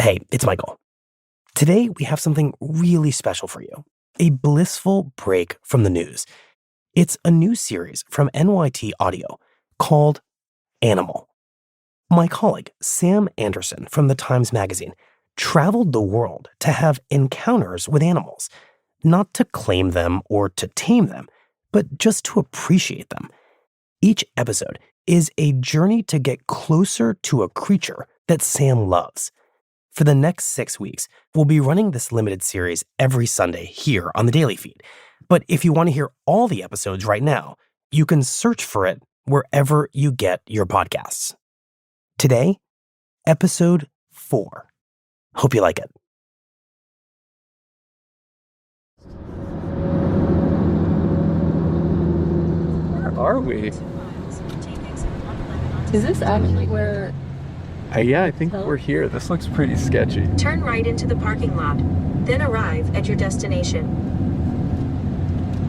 Hey, it's Michael. Today, we have something really special for you. A blissful break from the news. It's a new series from NYT Audio called Animal. My colleague, Sam Anderson from the Times Magazine, traveled the world to have encounters with animals, not to claim them or to tame them, but just to appreciate them. Each episode is a journey to get closer to a creature that Sam loves. For the next 6 weeks, we'll be running this limited series every Sunday here on the Daily Feed. But if you want to hear all the episodes right now, you can search for it wherever you get your podcasts. Today, episode 4. Hope you like it. Where are we? Is this actually where... Yeah, I think we're here. This looks pretty sketchy. Turn right into the parking lot, then arrive at your destination.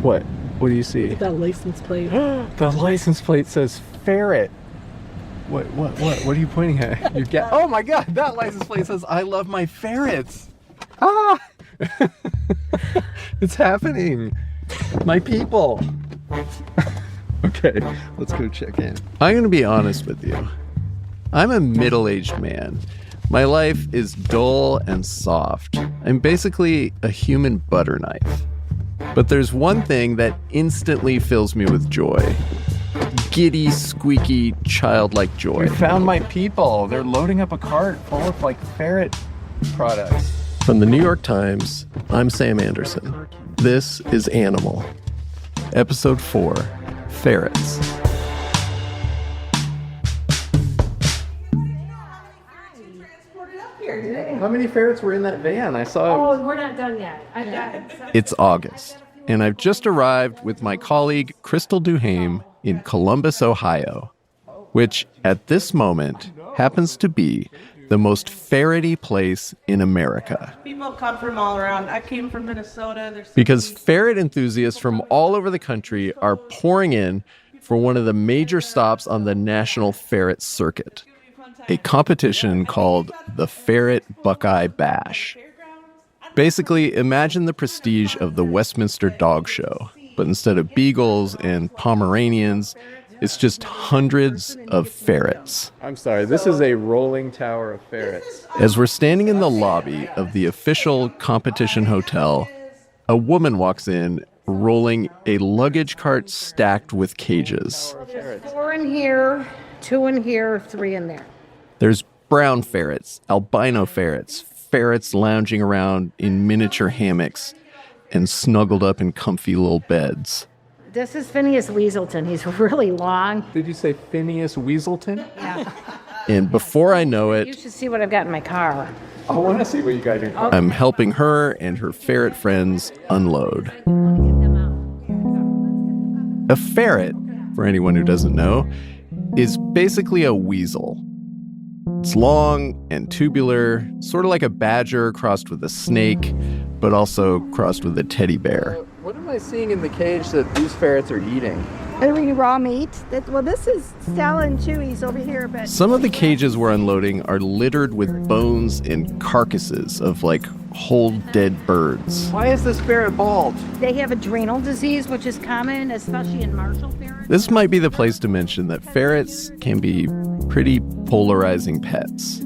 What? What do you see? That license plate. The license plate says Ferret. What are you pointing at? Oh my god, that license plate says I love my ferrets. Ah! It's happening. My people. Okay, let's go check in. I'm going to be honest with you. I'm a middle-aged man. My life is dull and soft. I'm basically a human butter knife. But there's one thing that instantly fills me with joy. Giddy, squeaky, childlike joy. We found my people. They're loading up a cart full of, ferret products. From the New York Times, I'm Sam Anderson. This is Animal. Episode 4, Ferrets. How many ferrets were in that van? I saw... Oh, we're not done yet. It's August, and I've just arrived with my colleague Crystal Duhame in Columbus, Ohio, which at this moment happens to be the most ferrety place in America. People come from all around. I came from Minnesota. Because ferret enthusiasts from all over the country are pouring in for one of the major stops on the National Ferret Circuit, a competition called the Ferret Buckeye Bash. Basically, imagine the prestige of the Westminster Dog Show, but instead of beagles and Pomeranians, it's just hundreds of ferrets. I'm sorry, this is a rolling tower of ferrets. As we're standing in the lobby of the official competition hotel, a woman walks in rolling a luggage cart stacked with cages. There's 4 in here, 2 in here, 3 in there. There's brown ferrets, albino ferrets, ferrets lounging around in miniature hammocks and snuggled up in comfy little beds. This is Phineas Weaselton. He's really long. Did you say Phineas Weaselton? Yeah. And before I know You it, should see what I've got in my car. I want to see what you got in your car. I'm helping her and her ferret friends unload. A ferret, for anyone who doesn't know, is basically a weasel. It's long and tubular, sort of like a badger crossed with a snake, but also crossed with a teddy bear. What am I seeing in the cage that these ferrets are eating? Raw meat. This is Stella and Chewy's over here, but... Some of the cages we're unloading are littered with bones and carcasses of, whole dead birds. Why is this ferret bald? They have adrenal disease, which is common, especially in Marshall ferrets. This might be the place to mention that ferrets can be pretty polarizing pets.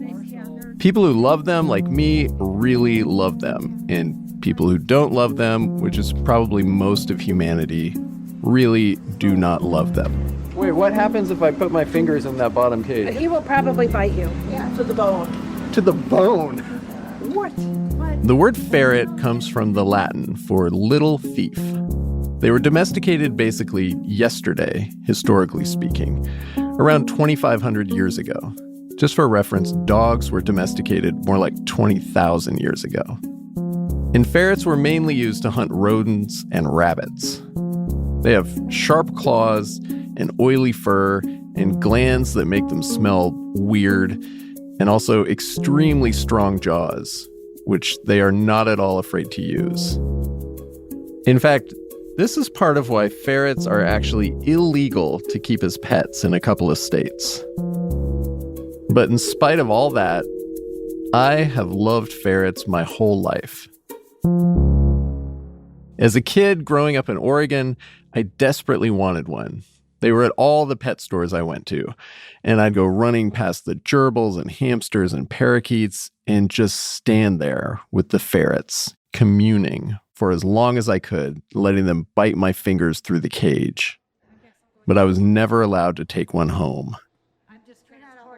People who love them, like me, really love them. And people who don't love them, which is probably most of humanity, really do not love them. Wait, what happens if I put my fingers in that bottom cage? He will probably bite you. Yeah, to the bone. To the bone? What? The word ferret comes from the Latin for little thief. They were domesticated basically yesterday, historically speaking, around 2,500 years ago. Just for reference, dogs were domesticated more like 20,000 years ago. And ferrets were mainly used to hunt rodents and rabbits. They have sharp claws and oily fur and glands that make them smell weird, and also extremely strong jaws, which they are not at all afraid to use. In fact, this is part of why ferrets are actually illegal to keep as pets in a couple of states. But in spite of all that, I have loved ferrets my whole life. As a kid growing up in Oregon, I desperately wanted one. They were at all the pet stores I went to, and I'd go running past the gerbils and hamsters and parakeets and just stand there with the ferrets, communing for as long as I could, letting them bite my fingers through the cage. But I was never allowed to take one home.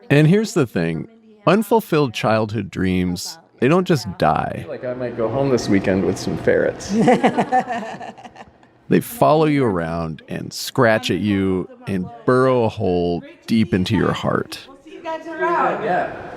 And here's the thing. Unfulfilled childhood dreams, they don't just die. Like I might go home this weekend with some ferrets. They follow you around and scratch at you and burrow a hole deep into your heart. We'll see you guys around. Yeah.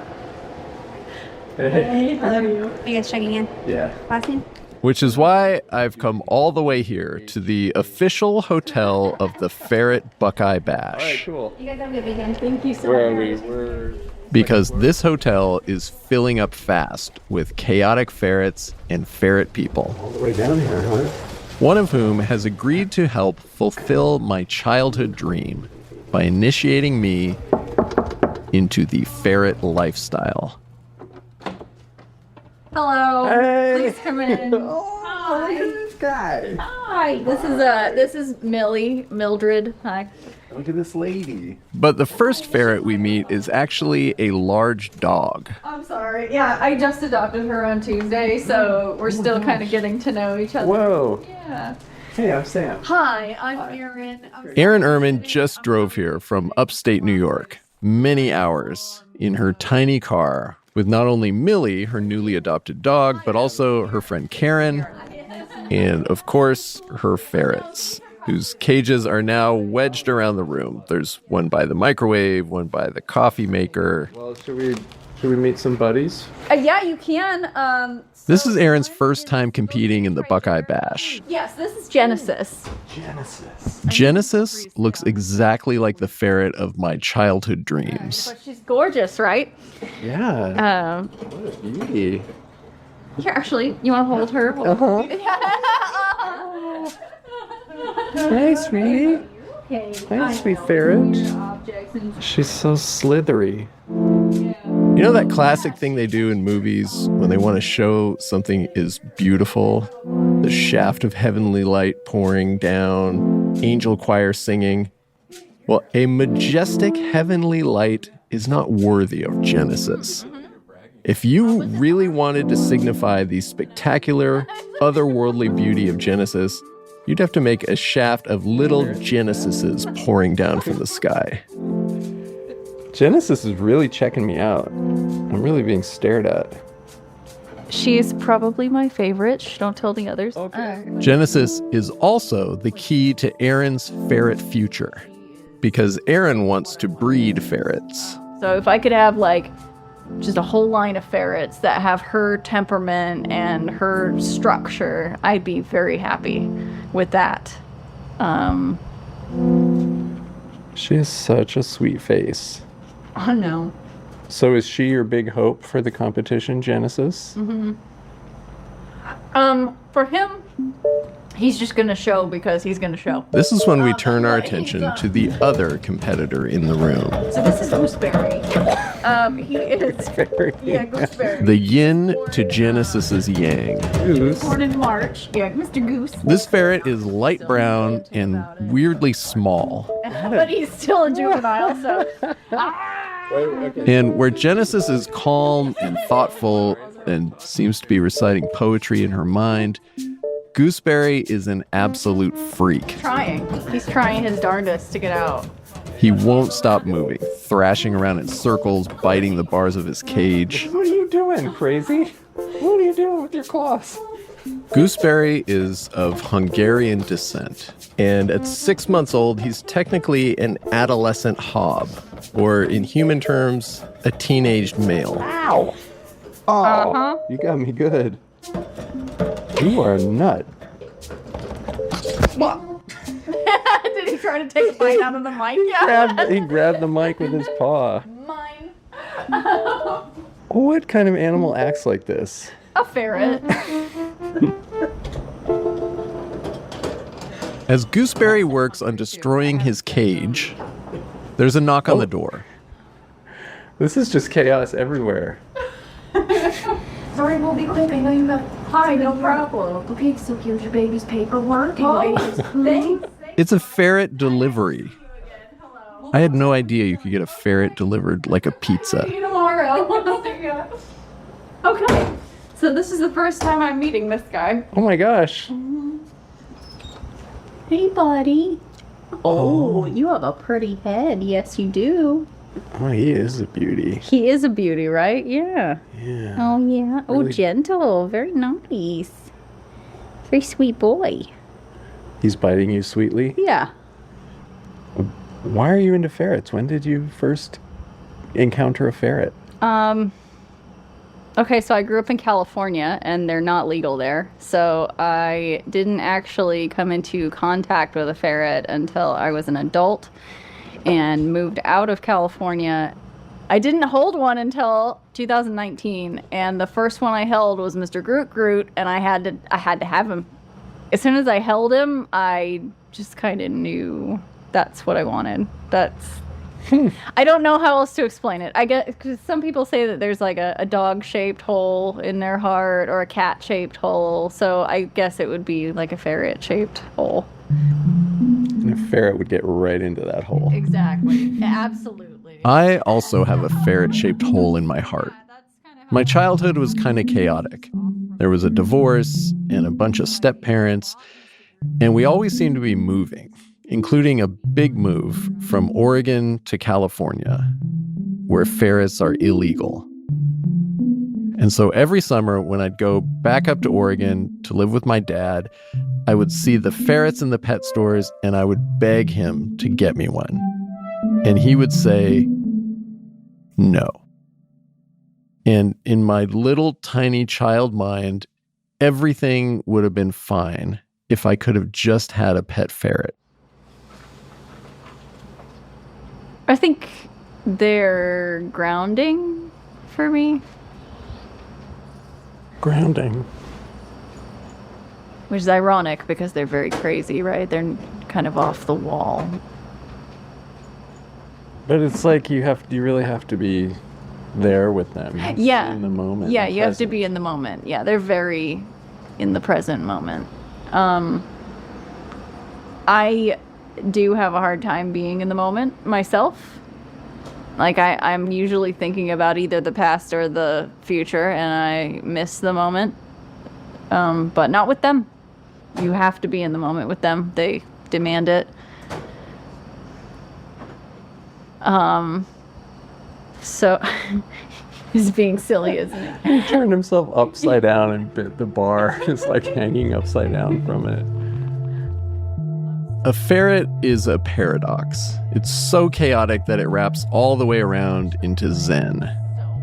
Hey, how are you? Are you guys checking in? Yeah. Passing? Which is why I've come all the way here to the official hotel of the Ferret Buckeye Bash. All right, cool. You guys have a good weekend. Thank you so Where are much. we? Because this hotel is filling up fast with chaotic ferrets and ferret people. All the way down here, huh? One of whom has agreed to help fulfill my childhood dream by initiating me into the ferret lifestyle. Hello. Hey. Please come in. Oh, look at this guy. Hi. This is Mildred. Hi. Look at this lady. But the first ferret we meet is actually a large dog. I'm sorry. Yeah, I just adopted her on Tuesday, so we're still kind of getting to know each other. Whoa. Yeah. Hey, I'm Sam. Hi, I'm Erin. Erin Ehrman just drove here from upstate New York, many hours, in her tiny car, with not only Millie, her newly adopted dog, but also her friend Karen, and of course, her ferrets, whose cages are now wedged around the room. There's one by the microwave, one by the coffee maker. Well, should we meet some buddies? Yeah, you can. This is Erin's first time competing in the Buckeye Bash. Yes, this is Genesis. Genesis looks exactly like the ferret of my childhood dreams. But she's gorgeous, right? Yeah. What a beauty. Here, actually, you want to hold her? Hey, sweetie. Okay. Hi, sweet ferret. Objects and She's so slithery. You know that classic thing they do in movies when they want to show something is beautiful? The shaft of heavenly light pouring down, angel choir singing. Well, a majestic heavenly light is not worthy of Genesis. If you really wanted to signify the spectacular, otherworldly beauty of Genesis, you'd have to make a shaft of little Genesises pouring down from the sky. Genesis is really checking me out. I'm really being stared at. she's probably my favorite. Shh, don't tell the others. Genesis is also the key to Erin's ferret future, because Erin wants to breed ferrets. So if I could have like just a whole line of ferrets that have her temperament and her structure, I'd be very happy with that. She has such a sweet face. Oh no. So is she your big hope for the competition, Genesis? For him, he's just gonna show because he's gonna show. This is when we turn our attention to the other competitor in the room. So this is Gooseberry. He is Gooseberry. The yin to Genesis's yang. Born in March. Yeah, Mr. Goose. This ferret is light brown and weirdly small. But he's still a juvenile, so. And where Genesis is calm and thoughtful and seems to be reciting poetry in her mind, Gooseberry is an absolute freak. He's trying his darndest to get out. He won't stop moving, thrashing around in circles, biting the bars of his cage. What are you doing, crazy? What are you doing with your claws? Gooseberry is of Hungarian descent, and at 6 months old, he's technically an adolescent hob, or in human terms, a teenaged male. Ow! Oh, you got me good. You are a nut. Did he try to take a bite out of the mic? He grabbed the mic with his paw. Mine. What kind of animal acts like this? A ferret. As Gooseberry works on destroying his cage, there's a knock on the door. This is just chaos everywhere. Sorry, we'll be quick. I know you got... Hi, no problem. Okay, so here's your baby's paperwork. Thanks. It's a ferret delivery. I had no idea you could get a ferret delivered like a pizza. See you tomorrow. Okay, so this is the first time I'm meeting this guy. Oh my gosh. Hey, buddy. Oh, you have a pretty head. Yes, you do. Oh, he is a beauty. He is a beauty, right? Yeah. Yeah. Oh, yeah. Oh, Really- gentle. Very nice. Very sweet boy. He's biting you sweetly. Yeah. Why are you into ferrets? When did you first encounter a ferret? Okay, so I grew up in California, and they're not legal there. So I didn't actually come into contact with a ferret until I was an adult and moved out of California. I didn't hold one until 2019, and the first one I held was Mr. Groot, and I had to have him. As soon as I held him, I just kind of knew that's what I wanted. I don't know how else to explain it. I get, because some people say that there's like a dog-shaped hole in their heart or a cat-shaped hole. So I guess it would be like a ferret-shaped hole. And a ferret would get right into that hole. Exactly. Absolutely. I also have a ferret-shaped hole in my heart. My childhood was kind of chaotic. There was a divorce and a bunch of step-parents, and we always seemed to be moving, including a big move from Oregon to California, where ferrets are illegal. And so every summer when I'd go back up to Oregon to live with my dad, I would see the ferrets in the pet stores and I would beg him to get me one. And he would say, no. And in my little tiny child mind, everything would have been fine if I could have just had a pet ferret. I think they're grounding for me. Grounding. Which is ironic because they're very crazy, right? They're kind of off the wall. But it's like you really have to be there with them. Yeah. In the moment. Yeah, you have to be in the moment. Yeah, they're very in the present moment. I do have a hard time being in the moment myself. Like I'm usually thinking about either the past or the future, and I miss the moment. But not with them. You have to be in the moment with them. They demand it. So he's being silly, isn't it? He turned himself upside down and bit the bar. It's like hanging upside down from it. A ferret is a paradox. It's so chaotic that it wraps all the way around into Zen.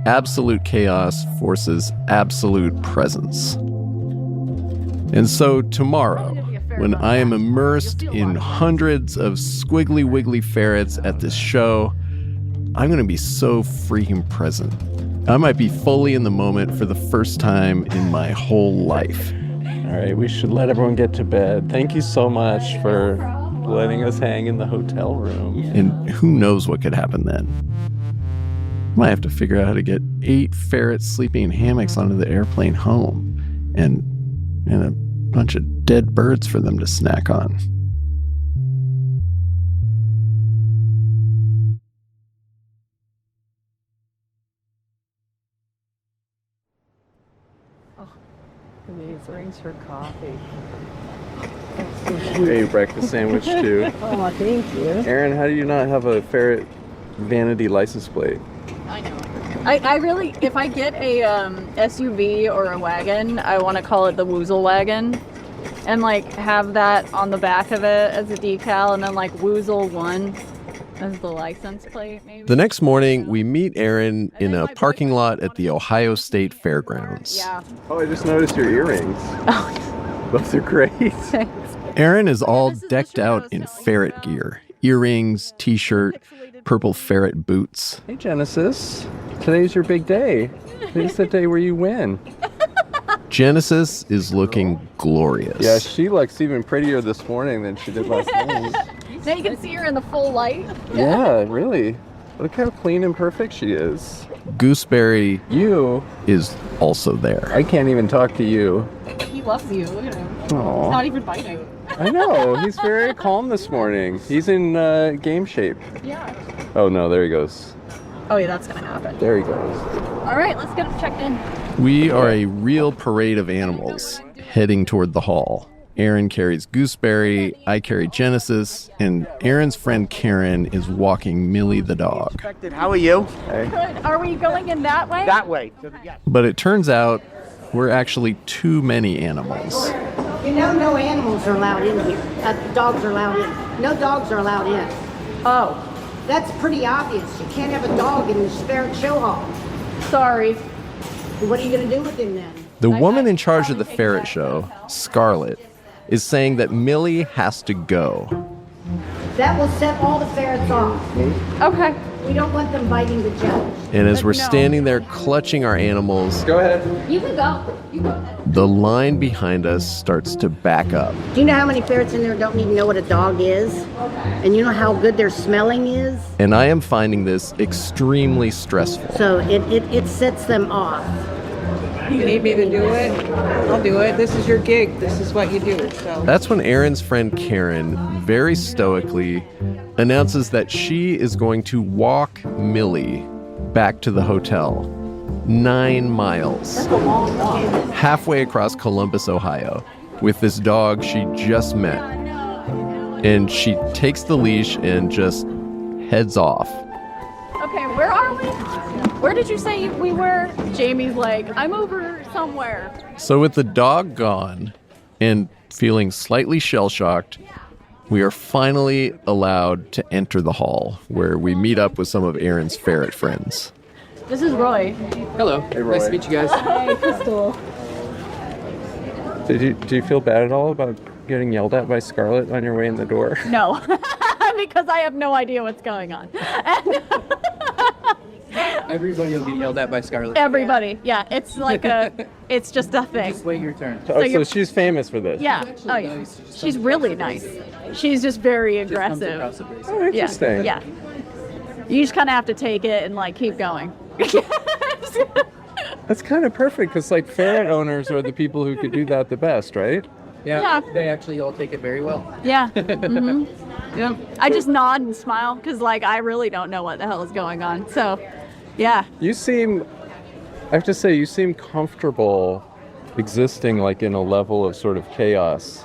Absolute chaos forces absolute presence. And so tomorrow, when I am immersed in hundreds of squiggly wiggly ferrets at this show, I'm going to be so freaking present. I might be fully in the moment for the first time in my whole life. All right, we should let everyone get to bed. Thank you so much for letting us hang in the hotel room. And who knows what could happen then. Might have to figure out how to get 8 ferrets sleeping in hammocks onto the airplane home. And a bunch of dead birds for them to snack on. These rings for coffee. Hey, breakfast sandwich too. Oh, thank you. Aaron, how do you not have a ferret vanity license plate? I know. I really, if I get a SUV or a wagon, I want to call it the Woozle wagon. And like have that on the back of it as a decal, and then like Woozle 1 as the license plate, maybe. The next morning, we meet Aaron in a parking lot at the Ohio State Fairgrounds. Yeah. Oh, I just noticed your earrings. Oh, Those are great. thanks. Aaron is all decked out in ferret gear. Earrings, t-shirt, purple ferret boots. Hey, Genesis. Today's your big day. Today's the day where you win. Genesis is looking glorious. Yeah, she looks even prettier this morning than she did last night. Now you can see her in the full light. Yeah, really. Look how clean and perfect she is. Gooseberry You, is also there. I can't even talk to you. He loves you. Look at him. Aw. Not even biting. I know. He's very calm this morning. He's in game shape. Yeah. Oh, no. There he goes. Oh, yeah, that's gonna happen. There he goes. All right, let's get him checked in. We are a real parade of animals heading toward the hall. Aaron carries Gooseberry, I carry Genesis, and Aaron's friend Karen is walking Millie the dog. How are you? Good. Are we going in that way? That way. Yes. But it turns out we're actually too many animals. You know, no animals are allowed in here. Dogs are allowed in. No dogs are allowed in. Oh, That's pretty obvious. You can't have a dog in the Ferret show hall. sorry. What are you going to do with him then? The woman in charge of the Ferret show, Scarlett, is saying that Millie has to go. That will set all the ferrets off. Okay. We don't want them biting the judge. And as we're standing there clutching our animals, Go ahead. You can go. You go ahead. the line behind us starts to back up. Do you know how many ferrets in there don't even know what a dog is? And you know how good their smelling is? And I am finding this extremely stressful. So it sets them off. You need me to do it? I'll do it. This is your gig. This is what you do. So That's when Aaron's friend Karen very stoically announces that she is going to walk Millie back to the hotel. 9 miles. Halfway across Columbus, Ohio, with this dog she just met. And she takes the leash and just heads off. Okay, where are we? Where did you say we were? Jamie's like, I'm over somewhere. So with the dog gone and feeling slightly shell-shocked, we are finally allowed to enter the hall, where we meet up with some of Aaron's ferret friends. This is Roy. Hello. Roy. Nice to meet you guys. Hey, Crystal. Do you feel bad at all about getting yelled at by Scarlett on your way in the door? No, because I have no idea what's going on. Everybody will get yelled at by Scarlett. Everybody, yeah, it's like it's just a thing. Just wait your turn. Oh, so you're- she's famous for this? Yeah, oh yeah. She's really nice. She's just very aggressive. Oh, interesting. Yeah. You just kind of have to take it and like keep going. That's kind of perfect, because like ferret owners are the people who could do that the best, right? Yeah, Yeah. they actually all take it very well. Yeah. Mm-hmm. Yeah. I just nod and smile because like I really don't know what the hell is going on. So, yeah. You seem, I have to say, you seem comfortable existing like in a level of sort of chaos.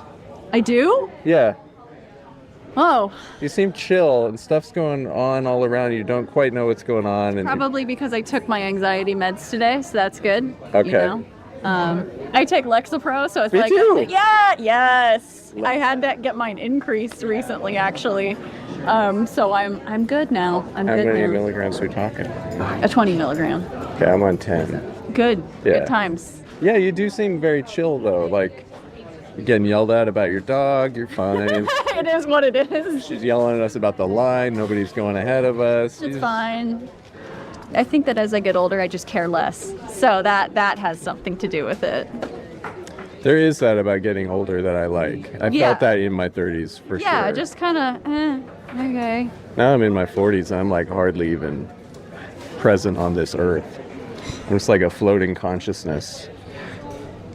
I do? Yeah. Oh, You seem chill and stuff's going on all around you. You don't quite know what's going on. And probably because I took my anxiety meds today, so that's good. Okay. You know? I take Lexapro, so it's Me like, too. yeah, yes. I had to get mine increased recently, actually. So I'm good now. How good many now. milligrams are we talking? A 20 milligram. Okay, I'm on 10. Good. Yeah. Good times. Yeah, you do seem very chill though. Like, you're getting yelled at about your dog, you're fine. It is what it is. She's yelling at us about the line, nobody's going ahead of us. It's fine. I think that as I get older, I just care less. So that has something to do with it. There is that about getting older that I like. I Yeah. felt that in my 30s for sure. Yeah, just kind of, okay. Now I'm in my 40s, I'm like hardly even present on this earth. I'm just like a floating consciousness,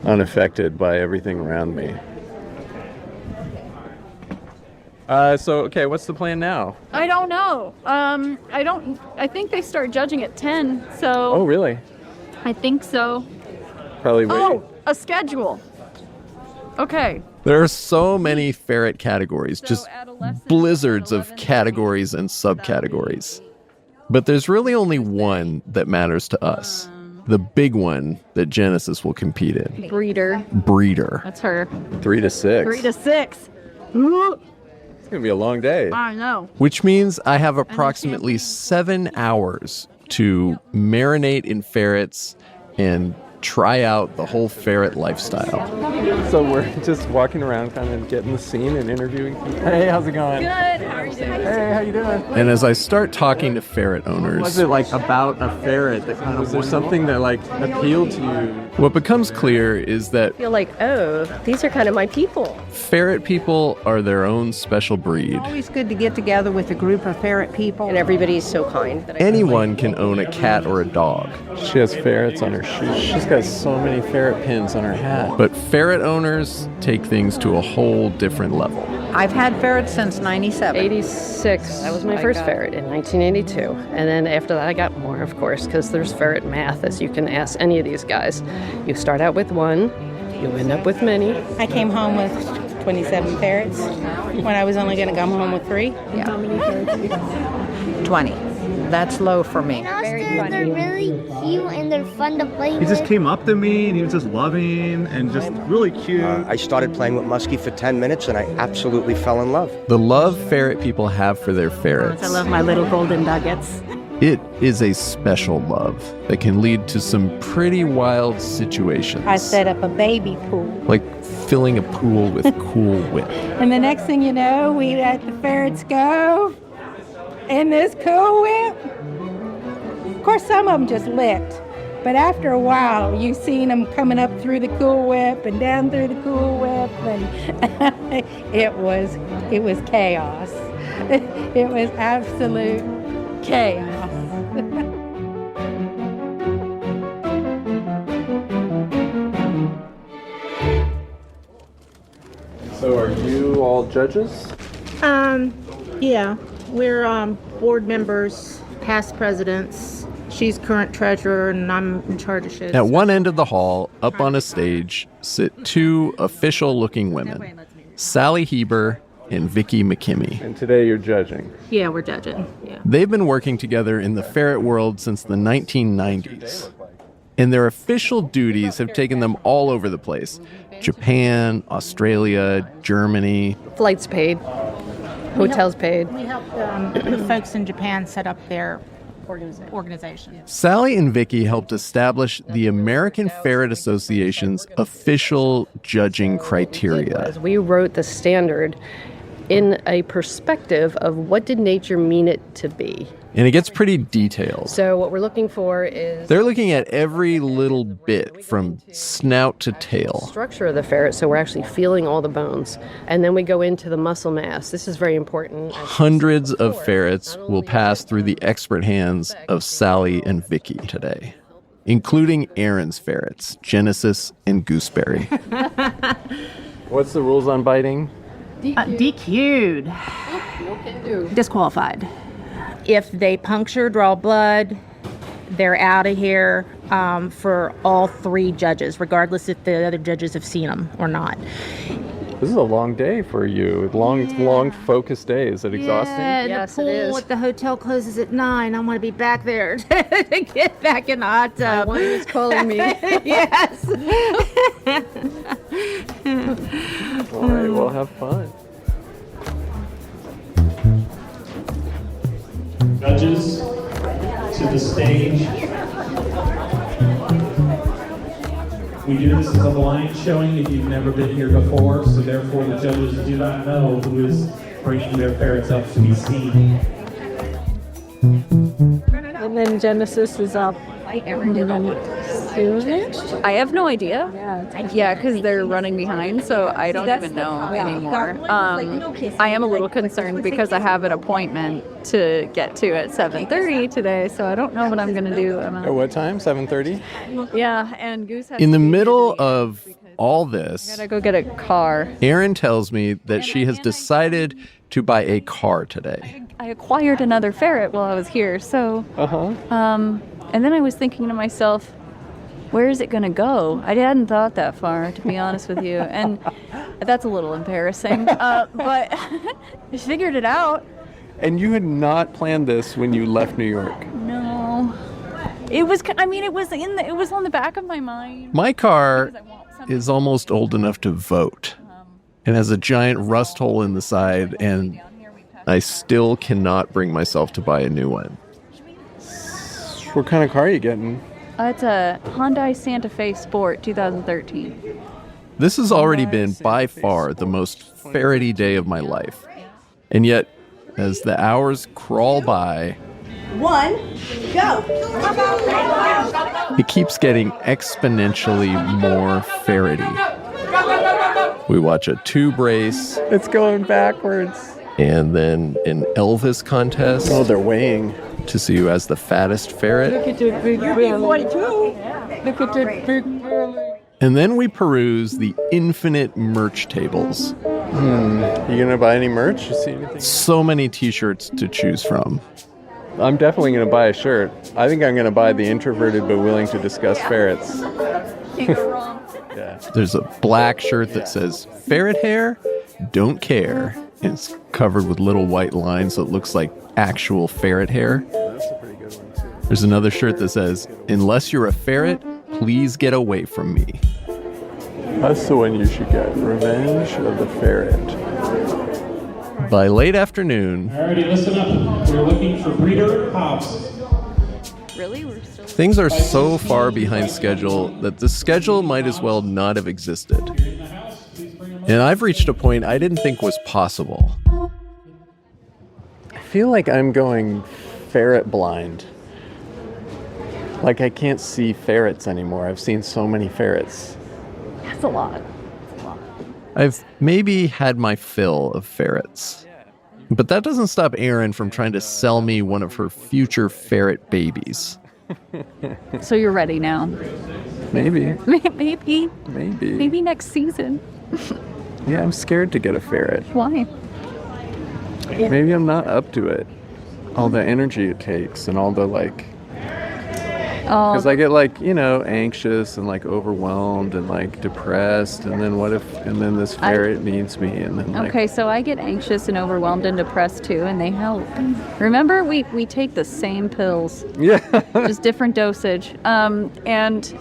unaffected by everything around me. Okay, what's the plan now? I don't know. I think they start judging at 10, so. Oh, really? I think so. Probably waiting. Oh, a schedule. Okay. There are so many ferret categories, So just adolescent, blizzards of 11, categories and subcategories. But there's really only one that matters to us. The big one that Genesis will compete in. Breeder. Breeder. That's her. 3 to 6. 3 to 6. It's gonna be a long day. I know. Which means I have approximately 7 hours to marinate in ferrets and try out the whole ferret lifestyle. So we're just walking around kind of getting the scene and interviewing people. Hey, how's it going? Good. How are you doing? Hey, how you doing? And as I start talking to ferret Was owners, it like about a ferret that kind of, was there something that like appealed to you? what becomes clear is that I feel like, oh, these are kind of my people. ferret people are their own special breed. Always good to get together with a group of ferret people. And everybody's so kind. That Anyone can own a cat or a dog, She has ferrets on her shoes. She's got so many ferret pins on her hat. but ferret owners take things to a whole different level. I've had ferrets since 97. 86. That was my first ferret in 1982. And then after that, I got more, of course, because there's ferret math, as you can ask any of these guys. You start out with one, you end up with many. I came home with 27 ferrets when I was only going to come home with 3. Yeah. 20. That's low for me. They're really cute and they're fun to play with. He just came up to me and he was just loving and just really cute. I started playing with Muskie for 10 minutes and I absolutely fell in love. The love ferret people have for their ferrets, I love my little golden nuggets. it is a special love that can lead to some pretty wild situations. I set up a baby pool. Like filling a pool with Cool Whip. And the next thing you know, we let the ferrets go in this Cool Whip. Of course, some of them just licked. But after a while, you've seen them coming up through the Cool Whip and down through the Cool Whip. And it was chaos. It was absolute chaos. So are you all judges? Yeah, we're board members, past presidents. She's current treasurer, and I'm in charge of shit. At one end of the hall, up on a stage, sit two official-looking women, Sally Heber and Vicki McKimmey. And today you're judging. Yeah, we're judging. Yeah. They've been working together in the ferret world since the 1990s. And their official duties have taken them all over the place. Japan, Australia, Germany. Flights paid, hotels paid. We helped the folks in Japan set up their organization. Sally and Vicki helped establish the American Ferret Association's official judging criteria. We wrote the standard in a perspective of what did nature mean it to be. And it gets pretty detailed. So what we're looking for is They're looking at every little bit from snout to tail. structure of the ferret, so we're actually feeling all the bones. And then we go into the muscle mass. This is very important. Hundreds of ferrets will pass through the expert hands of Sally and Vicki today, including Aaron's ferrets, Genesis and Gooseberry. What's the rules on biting? DQ'd. Disqualified. If they puncture, draw blood, they're out of here for all 3 judges, regardless if the other judges have seen them or not. This is a long day for you. Long focused day. Is it exhausting? Yeah, Yes, the it pool is. at the hotel closes at 9. I want to be back there to get back in the hot tub. My wine is calling me. Yes. All right, well, have fun. Judges to the stage. We do this as a blind showing if you've never been here before, so therefore the judges do not know who is bringing their ferrets up to be seen. And then Genesis is up. I have no idea. Yeah, because they're running behind, so I don't even know anymore. I am a little concerned because I have an appointment to get to at 7:30 today, so I don't know what I'm going to do. At what time? 7:30? Yeah, and Goose has In the to be middle busy. of all I this, gotta go get a car. Aaron tells me that she has decided to buy a car today. I acquired another ferret while I was here, so and then I was thinking to myself, where is it going to go? I hadn't thought that far, to be honest with you, and that's a little embarrassing, but I figured it out. And you had not planned this when you left New York. No, it was. I mean, it was it was on the back of my mind. My car is almost old enough to vote. It has a giant rust hole in the side, and I still cannot bring myself to buy a new one. What kind of car are you getting? It's a Hyundai Santa Fe Sport 2013. This has already been by far the most ferrety day of my life. And yet, as the hours crawl by, 1, go! it keeps getting exponentially more ferrety. We watch a tube race. It's going backwards. And then an Elvis contest. Oh, they're weighing. To see who has the fattest ferret. Look at your big belly. Look at that big belly. And then we peruse the infinite merch tables. You gonna buy any merch? You see anything? So many t-shirts to choose from. I'm definitely gonna buy a shirt. I think I'm gonna buy the introverted but willing to discuss ferrets. Can't go wrong. Yeah. There's a black shirt that says, "Ferret hair? Don't care." And it's covered with little white lines, so it looks like actual ferret hair. That's a pretty good one, too. There's another shirt that says, "Unless you're a ferret, please get away from me." That's the one you should get. Revenge of the Ferret. By late afternoon, Alrighty, listen up. We're looking for breeder hops. Really? We're still... things are so far behind schedule that the schedule might as well not have existed. And I've reached a point I didn't think was possible. I feel like I'm going ferret blind. Like I can't see ferrets anymore. I've seen so many ferrets. That's a lot. I've maybe had my fill of ferrets. But that doesn't stop Erin from trying to sell me one of her future ferret babies. So you're ready now? Maybe. Maybe. Maybe. Maybe next season. Yeah, I'm scared to get a ferret. Why? Maybe I'm not up to it. All the energy it takes and all the because I get anxious and overwhelmed and depressed, and then and then this ferret needs me, and then Okay, so I get anxious and overwhelmed and depressed too, and they help. Remember, we take the same pills. Yeah. Just different dosage. And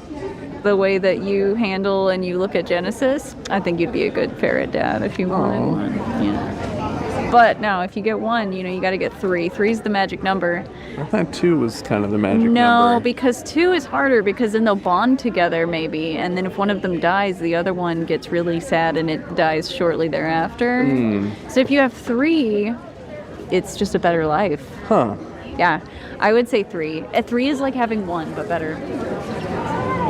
the way that you handle and you look at Genesis, I think you'd be a good ferret dad if you wanted one. Yeah. But no, if you get one, you got to get 3. 3's the magic number. I thought 2 was kind of the magic number. No, because 2 is harder, because then they'll bond together maybe, and then if one of them dies, the other one gets really sad and it dies shortly thereafter. So if you have 3, it's just a better life. Huh. Yeah, I would say 3. 3 is like having 1, but better.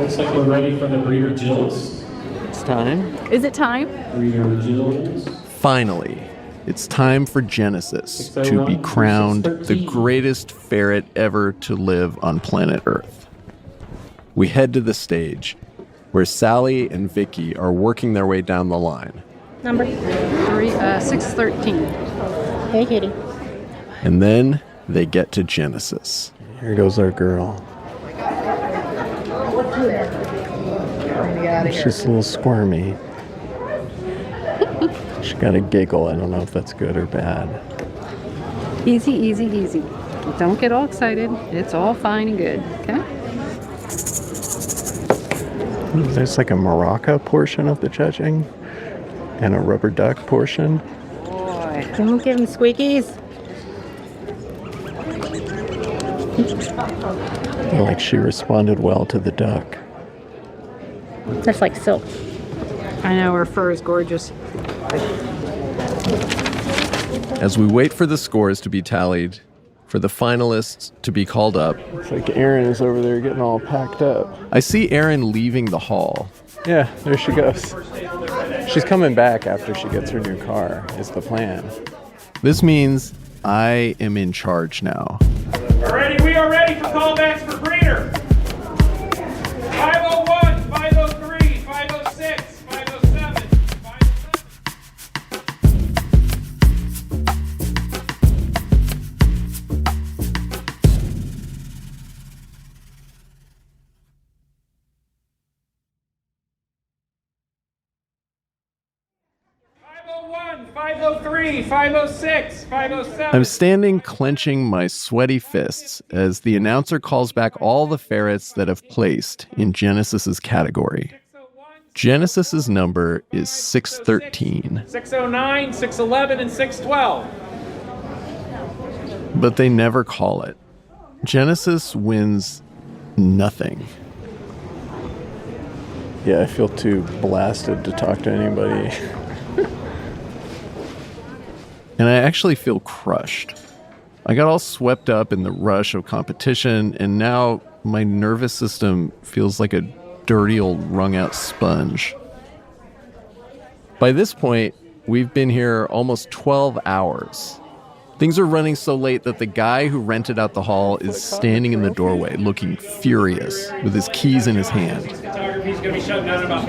Looks like we're ready for the breeder Jills. It's time. Is it time? Breeder Jills. Finally, it's time for Genesis to be crowned the greatest ferret ever to live on planet Earth. We head to the stage, where Sally and Vicky are working their way down the line. Number 613. Hey, kitty. And then they get to Genesis. Here goes our girl. She's a little squirmy. She got a giggle. I don't know if that's good or bad. Easy, easy, easy. Don't get all excited. It's all fine and good, okay? There's a maraca portion of the judging and a rubber duck portion. Boy, don't give him squeakies. She responded well to the duck. That's like silk. I know, her fur is gorgeous. As we wait for the scores to be tallied, for the finalists to be called up. It's like Erin is over there getting all packed up. I see Erin leaving the hall. Yeah, there she goes. She's coming back after she gets her new car, is the plan. This means I am in charge now. We are ready for callbacks for breeder. 501, 503, 506, 507, 503, 506, 507. I'm standing clenching my sweaty fists as the announcer calls back all the ferrets that have placed in Genesis's category. Genesis's number is 613. 609, 611, and 612. But they never call it. Genesis wins nothing. Yeah, I feel too blasted to talk to anybody. And I actually feel crushed. I got all swept up in the rush of competition, and now my nervous system feels like a dirty old wrung-out sponge. By this point, we've been here almost 12 hours. Things are running so late that the guy who rented out the hall is standing in the doorway, looking furious, with his keys in his hand. Photography's going to be shut down in about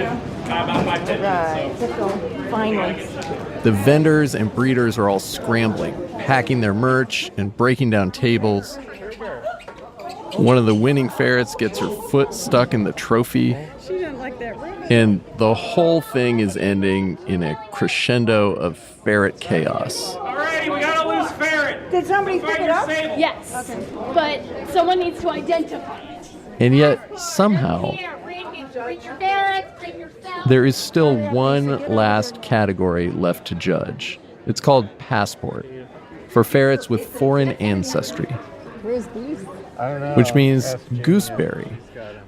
5 minutes. So. Finally. The vendors and breeders are all scrambling, packing their merch and breaking down tables. One of the winning ferrets gets her foot stuck in the trophy. She didn't like that ring. And the whole thing is ending in a crescendo of ferret chaos. Alrighty, we got a loose ferret. Did somebody pick it up? Yes. Okay. But someone needs to identify it. And yet, somehow, there is still one last category left to judge. It's called Passport, for ferrets with foreign ancestry. Where's Goose? Which means Gooseberry,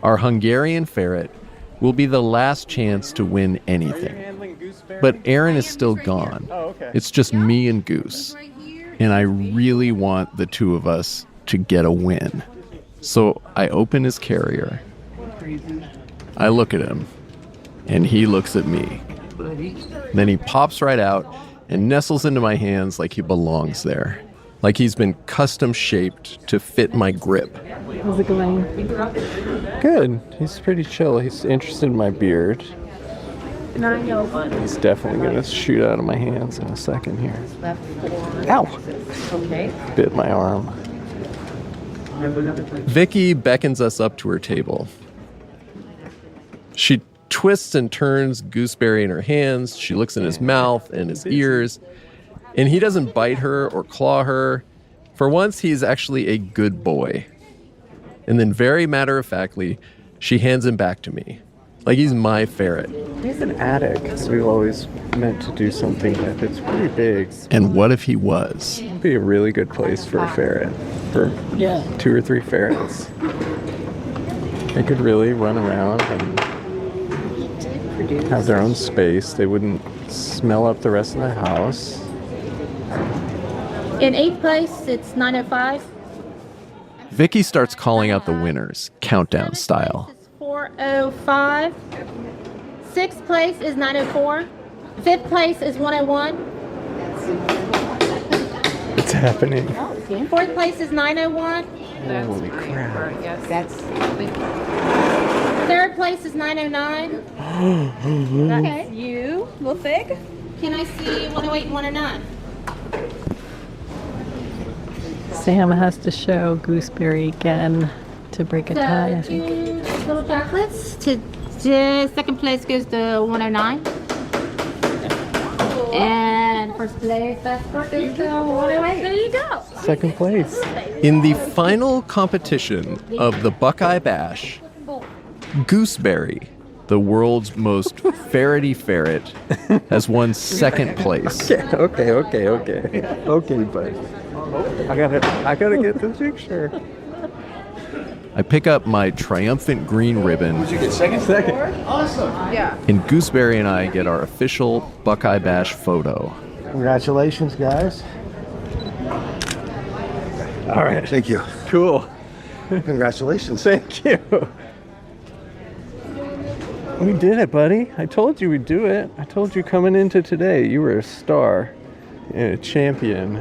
our Hungarian ferret, will be the last chance to win anything. But Aaron is still gone. It's just me and Goose. And I really want the two of us to get a win. So I open his carrier. I look at him, and he looks at me. Then he pops right out and nestles into my hands like he belongs there. Like he's been custom shaped to fit my grip. How's it going? Good. He's pretty chill. He's interested in my beard. 901. He's definitely going to shoot out of my hands in a second here. Ow! Okay. Bit my arm. Vicky beckons us up to her table. She twists and turns Gooseberry in her hands. She looks in his mouth and his ears. And he doesn't bite her or claw her. For once, he's actually a good boy. And then very matter-of-factly, she hands him back to me. Like he's my ferret. He's an addict. So we've always meant to do something with. It's pretty big. And what if he was? It'd be a really good place for a ferret. For 2 or 3 ferrets. They could really run around and have their own space. They wouldn't smell up the rest of the house. In 8th place, it's 905. Vicky starts calling out the winners, countdown style. 405. 6th place is 904. 5th place is 101. It's happening. 4th place is 901. Holy crap. That's 3rd place is 909. Okay. You, little fig. Can I see 108 and 109? Sam has to show Gooseberry again to break a tie, I So think. 2 little chocolates. To 2nd place goes to 109. And 1st place, passport goes to 108. There you go. 2nd place. In the final competition of the Buckeye Bash, Gooseberry, the world's most ferrety ferret, has won 2nd place. Okay, bud. I gotta get the picture. I pick up my triumphant green ribbon. Did you get second? Second. Awesome. Yeah. And Gooseberry and I get our official Buckeye Bash photo. Congratulations, guys. All right. Thank you. Cool. Congratulations. Thank you. We did it, buddy. I told you we'd do it. I told you coming into today, you were a star and a champion.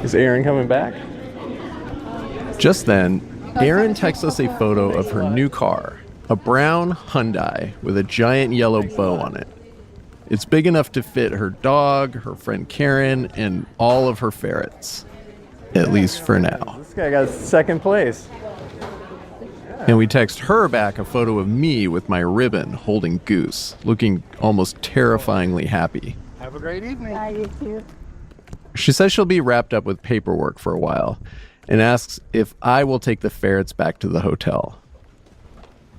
Is Aaron coming back? Just then, Erin texts us a photo of her new car, a brown Hyundai with a giant yellow bow on it. It's big enough to fit her dog, her friend Karen, and all of her ferrets. At least for now. This guy got 2nd place. And we text her back a photo of me with my ribbon holding Goose, looking almost terrifyingly happy. Have a great evening. Bye, you too. She says she'll be wrapped up with paperwork for a while and asks if I will take the ferrets back to the hotel.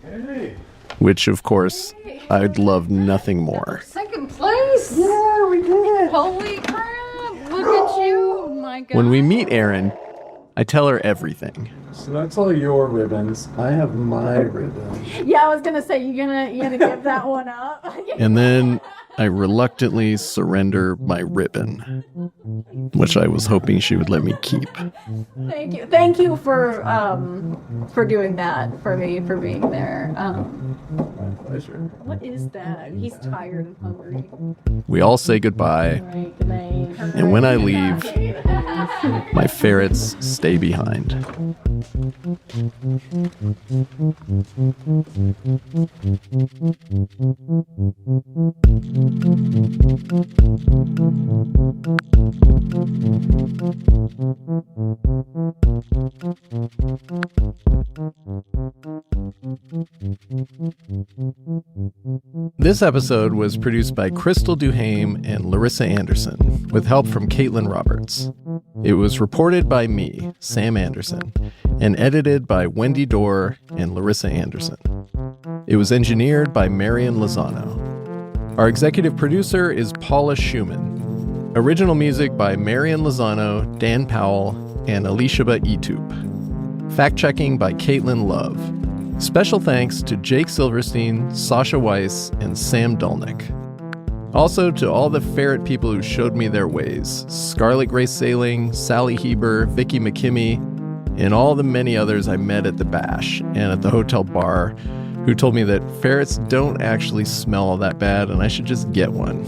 Hey. Which, of course, I'd love nothing more. 2nd place. Yeah, we did it. Holy crap! Look at you. Oh my God. When we meet Aaron, I tell her everything. So that's all your ribbons. I have my ribbon. Yeah, I was gonna say you're gonna give that one up. And then I reluctantly surrender my ribbon, which I was hoping she would let me keep. Thank you for doing that for me, for being there. My pleasure. What is that? He's tired and hungry. We all say goodbye, and when I leave, my ferrets stay behind. This episode was produced by Crystal Duhame and Larissa Anderson, with help from Caitlin Roberts. It was reported by me, Sam Anderson, and edited by Wendy Dorr and Larissa Anderson. It was engineered by Marian Lozano. Our executive producer is Paula Schumann. Original music by Marian Lozano, Dan Powell, and Elishaba Etoop. Fact-checking by Caitlin Love. Special thanks to Jake Silverstein, Sasha Weiss, and Sam Dolnick. Also to all the ferret people who showed me their ways. Scarlet Grace Sailing, Sally Heber, Vicky McKimmy, and all the many others I met at the bash and at the hotel bar who told me that ferrets don't actually smell all that bad and I should just get one.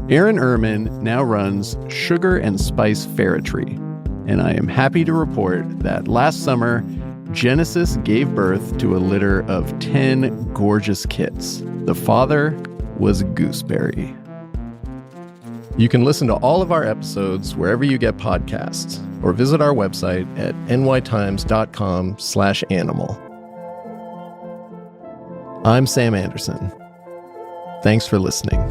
Aaron Ehrman now runs Sugar and Spice Ferretry, and I am happy to report that last summer, Genesis gave birth to a litter of 10 gorgeous kits. The father was Gooseberry. You can listen to all of our episodes wherever you get podcasts, or visit our website at nytimes.com/animal. I'm Sam Anderson. Thanks for listening.